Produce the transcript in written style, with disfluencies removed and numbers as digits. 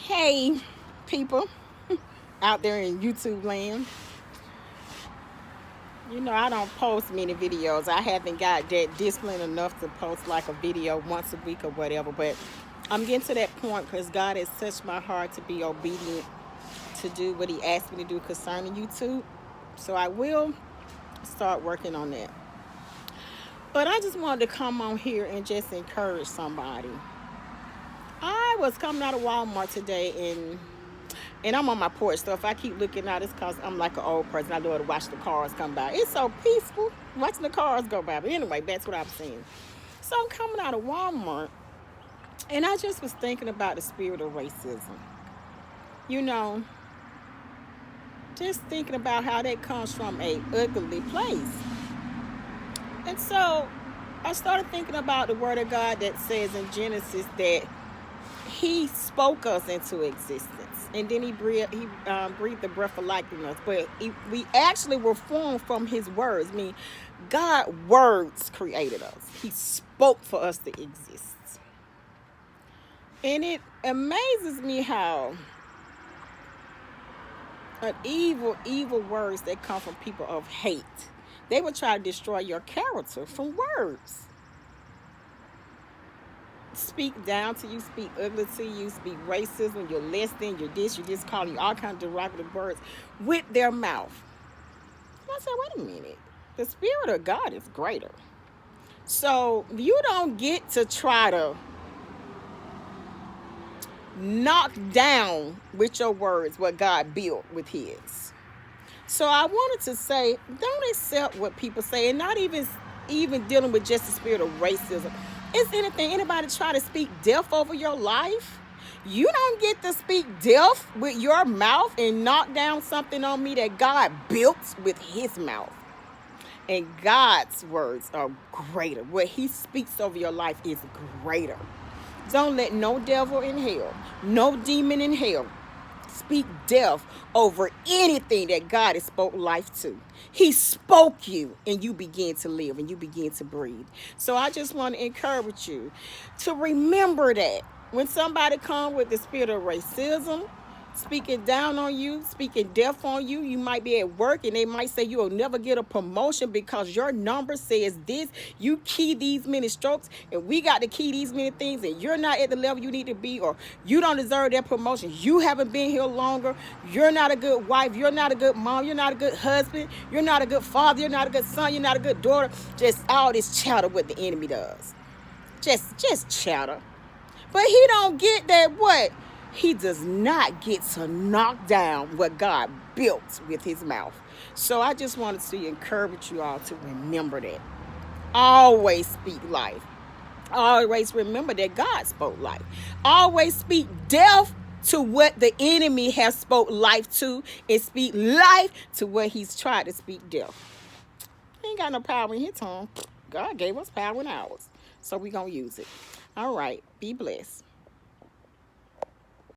Hey, people out there in YouTube land. You know, I don't post many videos. I haven't got that discipline enough to post like a video once a week or whatever. But I'm getting to that point because God has touched my heart to be obedient to do what He asked me to do concerning YouTube. So I will start working on that. But I just wanted to come on here and just encourage somebody. I was coming out of Walmart today and I'm on my porch. So if I keep looking out, it's because I'm like an old person. I love to watch the cars come by. It's so peaceful watching the cars go by. But anyway, that's what I'm seeing. So I'm coming out of Walmart, and I just was thinking about the spirit of racism. You know, just thinking about how that comes from a ugly place. And so I started thinking about the word of God that says in Genesis that He spoke us into existence, and then breathed the breath of life in us. But we actually were formed from His words. I mean, God's words created us. He spoke for us to exist, and it amazes me how evil words that come from people of hate, they will try to destroy your character from words. Speak down to you, speak ugly to you, speak racism, you're less than, you're this, you're just calling you all kinds of derogatory words with their mouth. And I said, wait a minute. The Spirit of God is greater. So you don't get to try to knock down with your words what God built with His. So I wanted to say, don't accept what people say, and not even dealing with just the spirit of racism. Is anybody try to speak death over your life? You don't get to speak death with your mouth and knock down something on me that God built with His mouth. And God's words are greater. What He speaks over your life is greater. Don't let no devil in hell, no demon in hell speak death over anything that God has spoke life to. He spoke you and you begin to live and you begin to breathe. So I just want to encourage you to remember that when somebody comes with the spirit of racism, speaking down on you, speaking death on you, you might be at work and they might say you'll never get a promotion because your number says this. You key these many strokes and we got to key these many things and you're not at the level you need to be, or you don't deserve that promotion. You haven't been here longer. You're not a good wife. You're not a good mom. You're not a good husband. You're not a good father. You're not a good son. You're not a good daughter. Just all this chatter what the enemy does. Just chatter. But he don't get that what? He does not get to knock down what God built with His mouth. So I just wanted to encourage you all to remember that. Always speak life. Always remember that God spoke life. Always speak death to what the enemy has spoke life to, and speak life to what he's tried to speak death. He ain't got no power in His tongue. God gave us power in ours. So we're going to use it. All right. Be blessed.